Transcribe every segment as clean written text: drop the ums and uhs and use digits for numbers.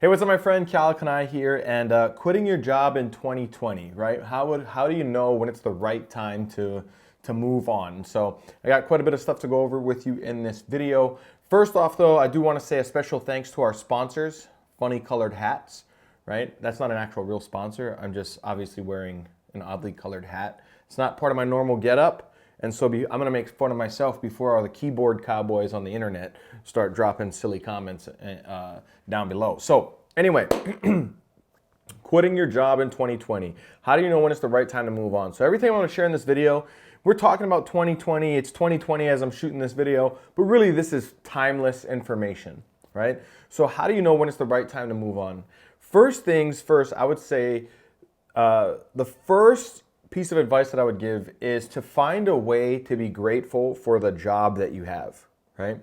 Hey, what's up, my friend? Keala Kanae here, and quitting your job in 2020, right? How do you know when it's the right time to move on? So I got quite a bit of stuff to go over with you in this video. First off, though, I do want to say a special thanks to our sponsors, Funny Colored Hats, right? That's not an actual real sponsor. I'm just obviously wearing an oddly colored hat. It's not part of my normal getup. And so I'm going to make fun of myself before all the keyboard cowboys on the internet start dropping silly comments down below. So anyway, quitting your job in 2020. How do you know when it's the right time to move on? So everything I want to share in this video, we're talking about 2020. It's 2020 as I'm shooting this video, but really this is timeless information, right? So how do you know when it's the right time to move on? First things first, I would say the first piece of advice that I would give is to find a way to be grateful for the job that you have, right?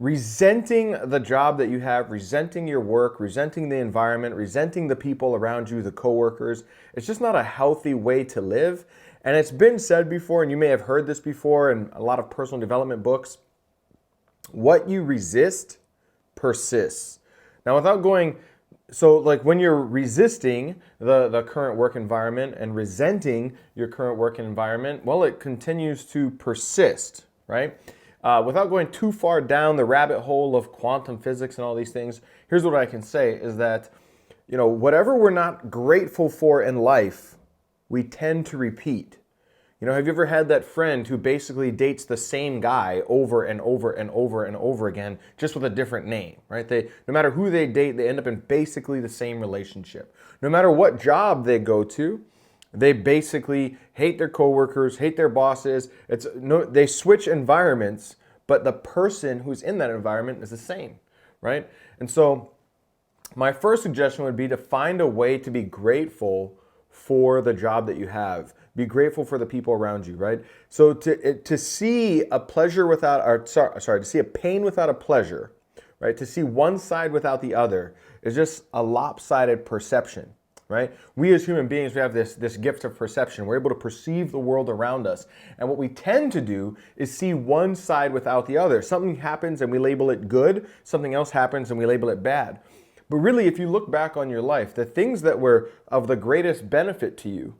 Resenting the job that you have, resenting your work, resenting the environment, resenting the people around you, the coworkers, it's just not a healthy way to live. And it's been said before, and you may have heard this before in a lot of personal development books, what you resist persists. Now, without going so like when you're resisting the current work environment and resenting your current work environment, well, it continues to persist, right? Without going too far down the rabbit hole of quantum physics and all these things, here's what I can say is that, whatever we're not grateful for in life, we tend to repeat. Have you ever had that friend who basically dates the same guy over and over and over and over again, just with a different name, right? No matter who they date, they end up in basically the same relationship. No matter what job they go to, they basically hate their coworkers, hate their bosses. They switch environments, but the person who's in that environment is the same, right? And so my first suggestion would be to find a way to be grateful for the job that you have. Be grateful for the people around you, right? So to see a pleasure without, to see a pain without a pleasure, right? To see one side without the other is just a lopsided perception, right? We as human beings, we have this gift of perception. We're able to perceive the world around us. And what we tend to do is see one side without the other. Something happens and we label it good. Something else happens and we label it bad. But really, if you look back on your life, the things that were of the greatest benefit to you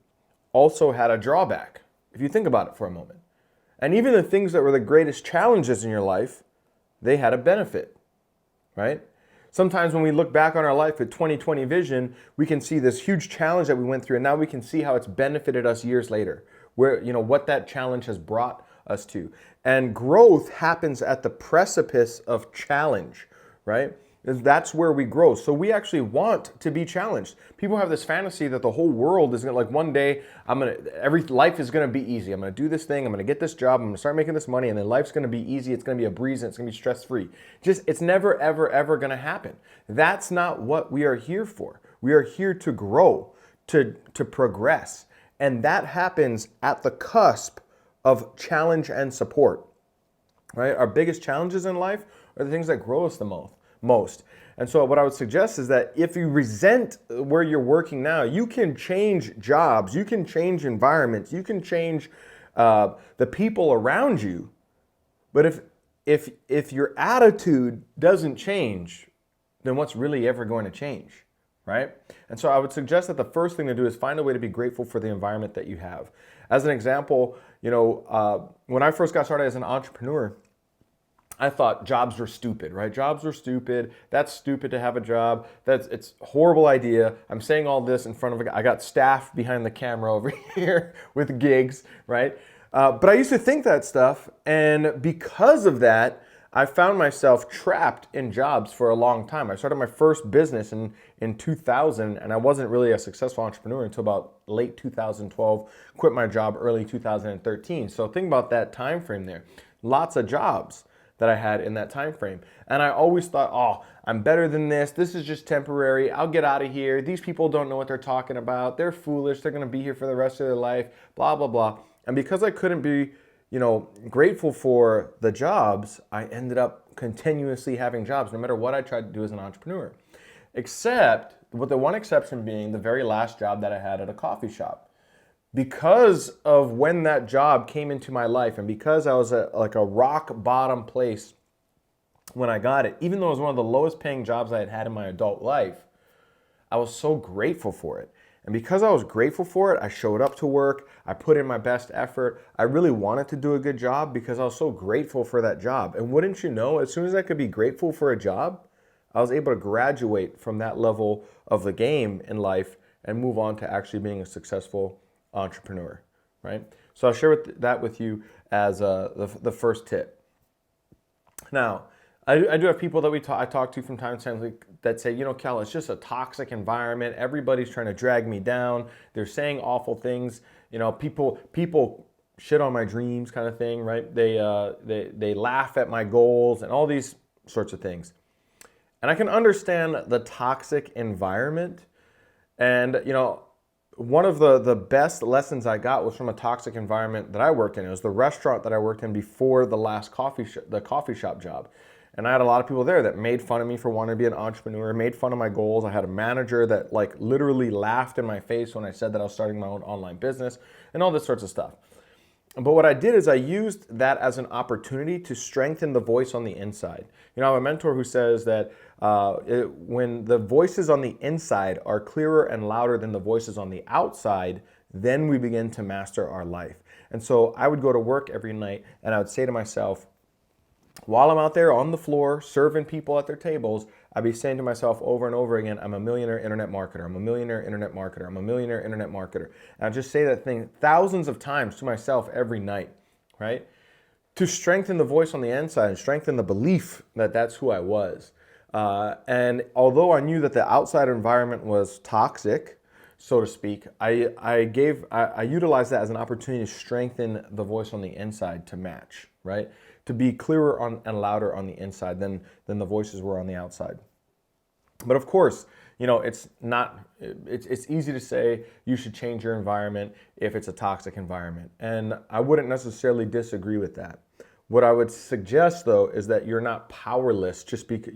also had a drawback, if you think about it for a moment. And even the things that were the greatest challenges in your life, they had a benefit, right? Sometimes when we look back on our life with 2020 vision, we can see this huge challenge that we went through, and now we can see how it's benefited us years later, where, what that challenge has brought us to. And growth happens at the precipice of challenge, right? That's where we grow. So we actually want to be challenged. People have this fantasy that the whole world is gonna, like, one day life is gonna be easy. I'm gonna do this thing, I'm gonna get this job, I'm gonna start making this money, and then life's gonna be easy, it's gonna be a breeze, and it's gonna be stress-free. It's never, ever, ever gonna happen. That's not what we are here for. We are here to grow, to progress. And that happens at the cusp of challenge and support, right? Our biggest challenges in life are the things that grow us the most. And so what I would suggest is that if you resent where you're working now, you can change jobs, you can change environments, you can change the people around you. But if your attitude doesn't change, then what's really ever going to change, right? And so I would suggest that the first thing to do is find a way to be grateful for the environment that you have. As an example, when I first got started as an entrepreneur, I thought jobs were stupid, right? Jobs were stupid. That's stupid to have a job. It's a horrible idea. I'm saying all this in front of a guy. I got staff behind the camera over here with gigs, right? But I used to think that stuff. And because of that, I found myself trapped in jobs for a long time. I started my first business in 2000, and I wasn't really a successful entrepreneur until about late 2012, quit my job early 2013. So think about that time frame there. Lots of jobs that I had in that time frame. And I always thought, oh, I'm better than this. This is just temporary. I'll get out of here. These people don't know what they're talking about. They're foolish. They're gonna be here for the rest of their life, blah, blah, blah. And because I couldn't be, grateful for the jobs, I ended up continuously having jobs, no matter what I tried to do as an entrepreneur. Except, with the one exception being the very last job that I had at a coffee shop. Because of when that job came into my life, and because I was at like a rock bottom place when I got it, even though it was one of the lowest paying jobs I had had in my adult life, I was so grateful for it. And because I was grateful for it, I showed up to work, I put in my best effort. I really wanted to do a good job because I was so grateful for that job. And wouldn't you know, as soon as I could be grateful for a job, I was able to graduate from that level of the game in life and move on to actually being a successful entrepreneur, right? So I'll share that with you as the first tip. Now, I do have people that I talk to from time to time that say, Cal, it's just a toxic environment. Everybody's trying to drag me down. They're saying awful things. People shit on my dreams, kind of thing, right? They laugh at my goals and all these sorts of things. And I can understand the toxic environment. And one of the best lessons I got was from a toxic environment that I worked in. It was the restaurant that I worked in before the last the coffee shop job. And I had a lot of people there that made fun of me for wanting to be an entrepreneur, made fun of my goals. I had a manager that literally laughed in my face when I said that I was starting my own online business and all this sorts of stuff. But what I did is I used that as an opportunity to strengthen the voice on the inside. I have a mentor who says that when the voices on the inside are clearer and louder than the voices on the outside, then we begin to master our life. And so I would go to work every night and I would say to myself, while I'm out there on the floor serving people at their tables, I'd be saying to myself over and over again, I'm a millionaire internet marketer. I'm a millionaire internet marketer. I'm a millionaire internet marketer. And I'd just say that thing thousands of times to myself every night, right? To strengthen the voice on the inside and strengthen the belief that that's who I was. And although I knew that the outside environment was toxic, so to speak, I utilized that as an opportunity to strengthen the voice on the inside to match, right? To be clearer and louder on the inside than the voices were on the outside. But of course, it's easy to say you should change your environment if it's a toxic environment. And I wouldn't necessarily disagree with that. What I would suggest though is that you're not powerless just because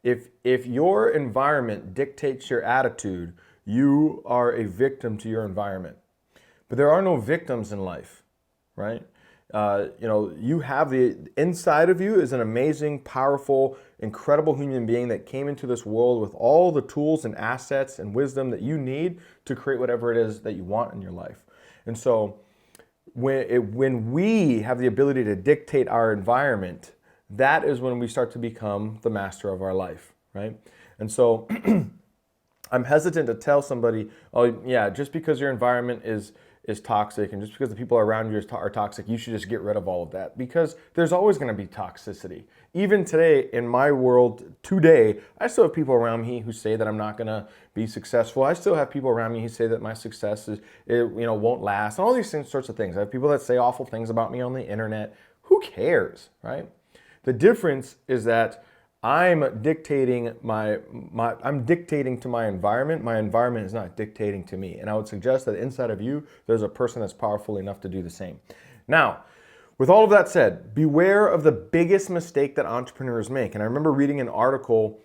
if your environment dictates your attitude, you are a victim to your environment. But there are no victims in life, right? You have the inside of you is an amazing, powerful, incredible human being that came into this world with all the tools and assets and wisdom that you need to create whatever it is that you want in your life. And so when we have the ability to dictate our environment, that is when we start to become the master of our life, right? And so I'm hesitant to tell somebody, oh yeah, just because your environment is toxic and just because the people around you are toxic, you should just get rid of all of that, because there's always going to be toxicity. Even today, in my world today, I still have people around me who say that I'm not going to be successful. I still have people around me who say that my success won't last, and all these sorts of things. I have people that say awful things about me on the internet. Who cares, right? The difference is that I'm dictating to my environment. My environment is not dictating to me. And I would suggest that inside of you, there's a person that's powerful enough to do the same. Now, with all of that said, beware of the biggest mistake that entrepreneurs make. And I remember reading an article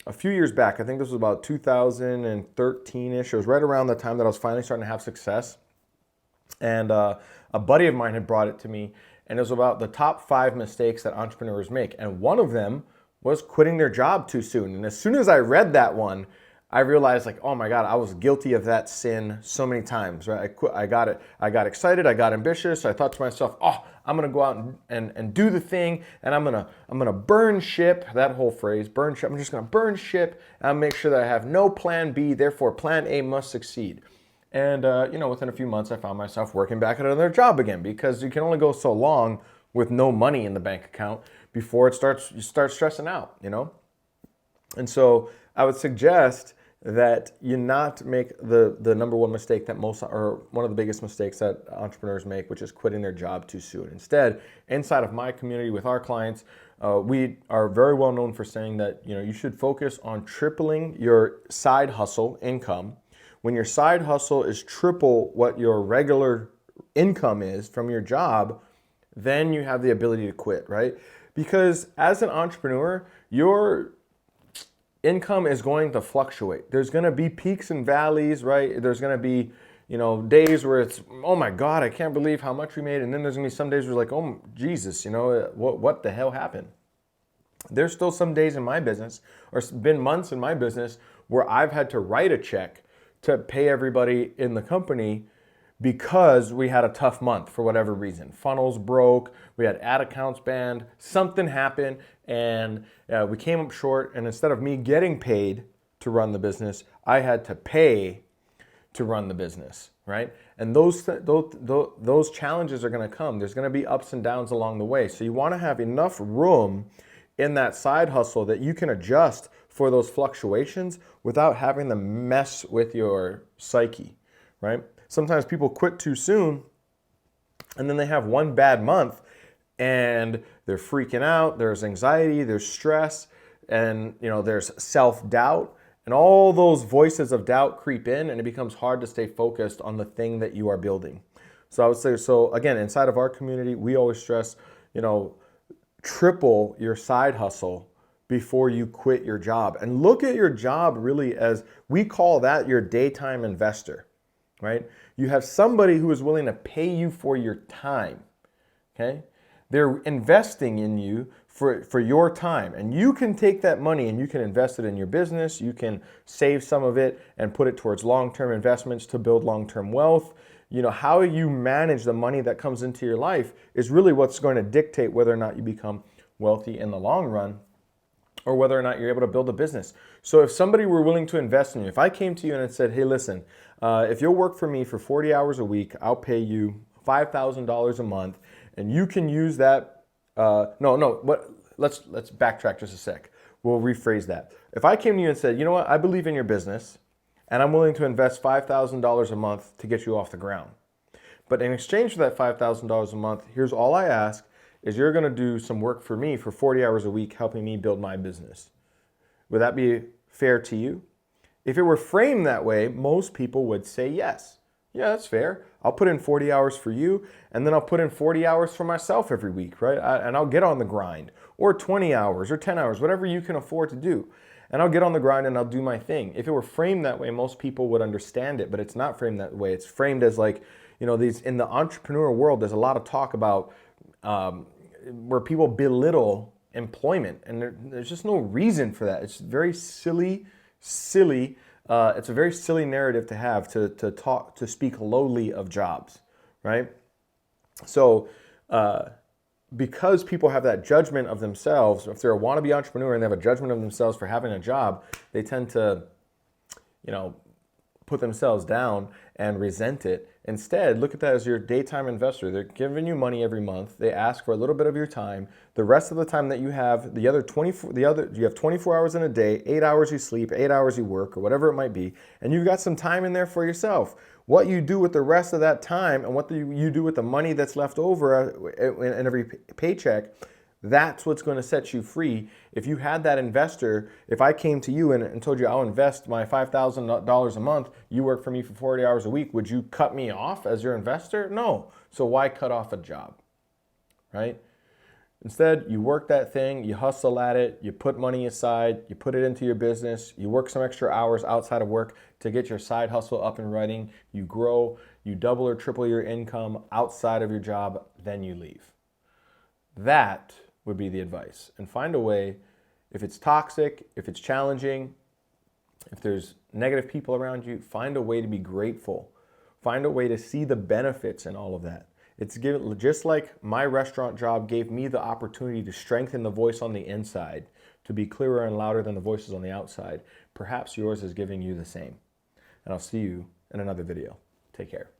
a few years back. I think this was about 2013-ish. It was right around the time that I was finally starting to have success. And a buddy of mine had brought it to me. And it was about the top 5 mistakes that entrepreneurs make. And one of them was quitting their job too soon. And as soon as I read that one, I realized oh my God, I was guilty of that sin so many times, right? I got excited, I got ambitious. So I thought to myself, I'm gonna go out and do the thing, and I'm gonna burn ship, that whole phrase, burn ship. I'm just gonna burn ship and make sure that I have no plan B, therefore plan A must succeed. And within a few months, I found myself working back at another job again, because you can only go so long with no money in the bank account before you start stressing out, And so I would suggest that you not make the number one mistake that or one of the biggest mistakes that entrepreneurs make, which is quitting their job too soon. Instead, inside of my community with our clients, we are very well known for saying that, you should focus on tripling your side hustle income. When your side hustle is triple what your regular income is from your job, then you have the ability to quit, right? Because as an entrepreneur, your income is going to fluctuate. There's going to be peaks and valleys, right? There's going to be, days where it's, oh my God, I can't believe how much we made. And then there's going to be some days where you're like, oh, Jesus, what the hell happened? There's still some days in my business, or been months in my business, where I've had to write a check to pay everybody in the company because we had a tough month for whatever reason. Funnels broke, we had ad accounts banned, something happened, and we came up short. And instead of me getting paid to run the business, I had to pay to run the business, right? And those challenges are going to come. There's going to be ups and downs along the way. So you want to have enough room in that side hustle that you can adjust for those fluctuations without having to mess with your psyche, right? Sometimes people quit too soon and then they have one bad month and they're freaking out. There's anxiety, there's stress, and there's self-doubt. And all those voices of doubt creep in, and it becomes hard to stay focused on the thing that you are building. So I would say, again, inside of our community, we always stress, triple your side hustle before you quit your job. And look at your job really as, we call that your daytime investor, right? You have somebody who is willing to pay you for your time, okay? They're investing in you for your time, and you can take that money and you can invest it in your business. You can save some of it and put it towards long-term investments to build long-term wealth. How you manage the money that comes into your life is really what's going to dictate whether or not you become wealthy in the long run, or whether or not you're able to build a business. So if somebody were willing to invest in you, if I came to you and said, hey, listen, if you'll work for me for 40 hours a week, I'll pay you $5,000 a month, and you can use that. Let's backtrack just a sec. We'll rephrase that. If I came to you and said, you know what, I believe in your business, and I'm willing to invest $5,000 a month to get you off the ground. But in exchange for that $5,000 a month, here's all I ask, is you're going to do some work for me for 40 hours a week, helping me build my business. Would that be fair to you? If it were framed that way, most people would say yes. Yeah, that's fair. I'll put in 40 hours for you, and then I'll put in 40 hours for myself every week, right? And I'll get on the grind, or 20 hours, or 10 hours, whatever you can afford to do. And I'll get on the grind and I'll do my thing. If it were framed that way, most people would understand it, but it's not framed that way. It's framed as like, these, in the entrepreneur world, there's a lot of talk about where people belittle employment, and there's just no reason for that. It's very silly. It's a very silly narrative to have to speak lowly of jobs, right? So because people have that judgment of themselves, if they're a wannabe entrepreneur and they have a judgment of themselves for having a job, they tend to, put themselves down and resent it. Instead, look at that as your daytime investor. They're giving you money every month. They ask for a little bit of your time. The rest of the time that you have, you have 24 hours in a day, 8 hours you sleep, 8 hours you work, or whatever it might be, and you've got some time in there for yourself. What you do with the rest of that time, and what you do with the money that's left over in every paycheck, that's what's going to set you free. If you had that investor, if I came to you and told you I'll invest my $5,000 a month, you work for me for 40 hours a week, would you cut me off as your investor? No. So why cut off a job, right? Instead, you work that thing, you hustle at it, you put money aside, you put it into your business, you work some extra hours outside of work to get your side hustle up and running, you grow, you double or triple your income outside of your job, then you leave. That would be the advice. And find a way, if it's toxic, if it's challenging, if there's negative people around you, find a way to be grateful. Find a way to see the benefits in all of that. It's just like my restaurant job gave me the opportunity to strengthen the voice on the inside, to be clearer and louder than the voices on the outside. Perhaps yours is giving you the same. And I'll see you in another video. Take care.